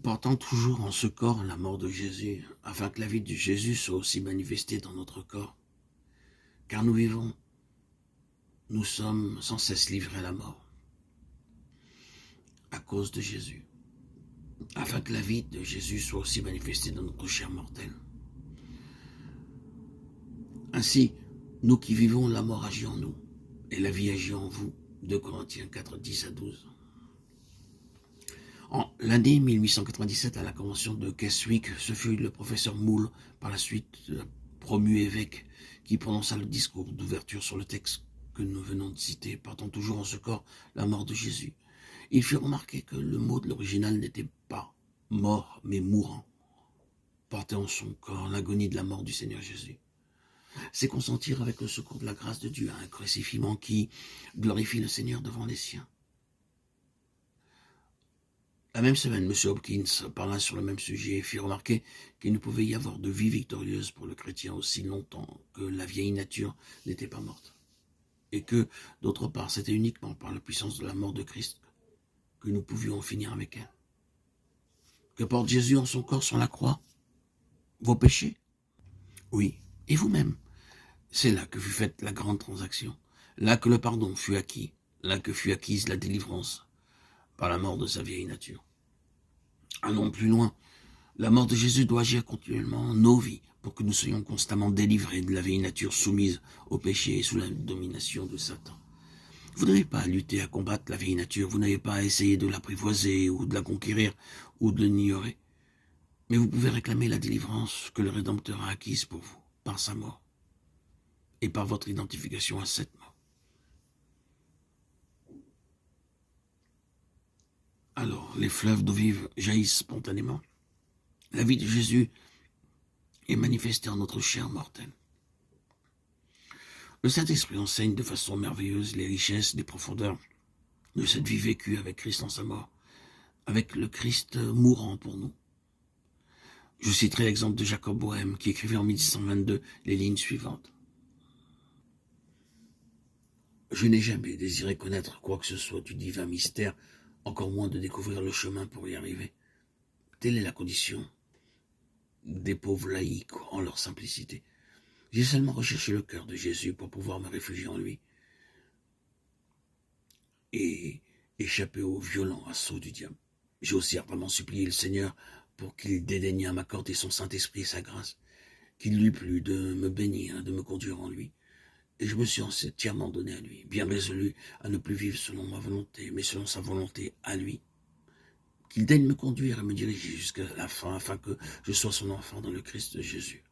portant toujours en ce corps la mort de Jésus, afin que la vie de Jésus soit aussi manifestée dans notre corps. Car nous sommes sans cesse livrés à la mort, à cause de Jésus, afin que la vie de Jésus soit aussi manifestée dans notre chair mortelle. Ainsi, nous qui vivons, la mort agit en nous, et la vie agit en vous. 2 Corinthiens 4, 10 à 12. En l'année 1897, à la convention de Keswick, ce fut le professeur Moule, par la suite promu évêque, qui prononça le discours d'ouverture sur le texte que nous venons de citer, portant toujours en ce corps la mort de Jésus. Il fit remarquer que le mot de l'original n'était pas mort, mais mourant, portait en son corps l'agonie de la mort du Seigneur Jésus. C'est consentir avec le secours de la grâce de Dieu à un crucifixion qui glorifie le Seigneur devant les siens. La même semaine, M. Hopkins parla sur le même sujet et fit remarquer qu'il ne pouvait y avoir de vie victorieuse pour le chrétien aussi longtemps que la vieille nature n'était pas morte. Et que, d'autre part, c'était uniquement par la puissance de la mort de Christ que nous pouvions en finir avec elle. Que porte Jésus en son corps sur la croix? Vos péchés? Oui, et vous-même. C'est là que fut faite la grande transaction, là que le pardon fut acquis, là que fut acquise la délivrance par la mort de sa vieille nature. Allons plus loin. La mort de Jésus doit agir continuellement en nos vies pour que nous soyons constamment délivrés de la vieille nature soumise au péché et sous la domination de Satan. Vous n'avez pas à lutter, à combattre la vieille nature, vous n'avez pas à essayer de l'apprivoiser ou de la conquérir ou de l'ignorer. Mais vous pouvez réclamer la délivrance que le Rédempteur a acquise pour vous, par sa mort et par votre identification à cette mort. Alors, les fleuves d'eau vive jaillissent spontanément. La vie de Jésus est manifestée en notre chair mortelle. Le Saint-Esprit enseigne de façon merveilleuse les richesses, les profondeurs de cette vie vécue avec Christ en sa mort, avec le Christ mourant pour nous. Je citerai l'exemple de Jacob Bohème qui écrivait en 1622 les lignes suivantes. Je n'ai jamais désiré connaître quoi que ce soit du divin mystère, encore moins de découvrir le chemin pour y arriver. Telle est la condition des pauvres laïcs en leur simplicité. J'ai seulement recherché le cœur de Jésus pour pouvoir me réfugier en lui et échapper aux violents assauts du diable. J'ai aussi ardemment supplié le Seigneur pour qu'il dédaignât m'accorder son Saint-Esprit et sa grâce, qu'il lui plût de me bénir, de me conduire en lui. Et je me suis entièrement donné à lui, bien résolu à ne plus vivre selon ma volonté, mais selon sa volonté à lui. Qu'il daigne me conduire et me diriger jusqu'à la fin, afin que je sois son enfant dans le Christ de Jésus.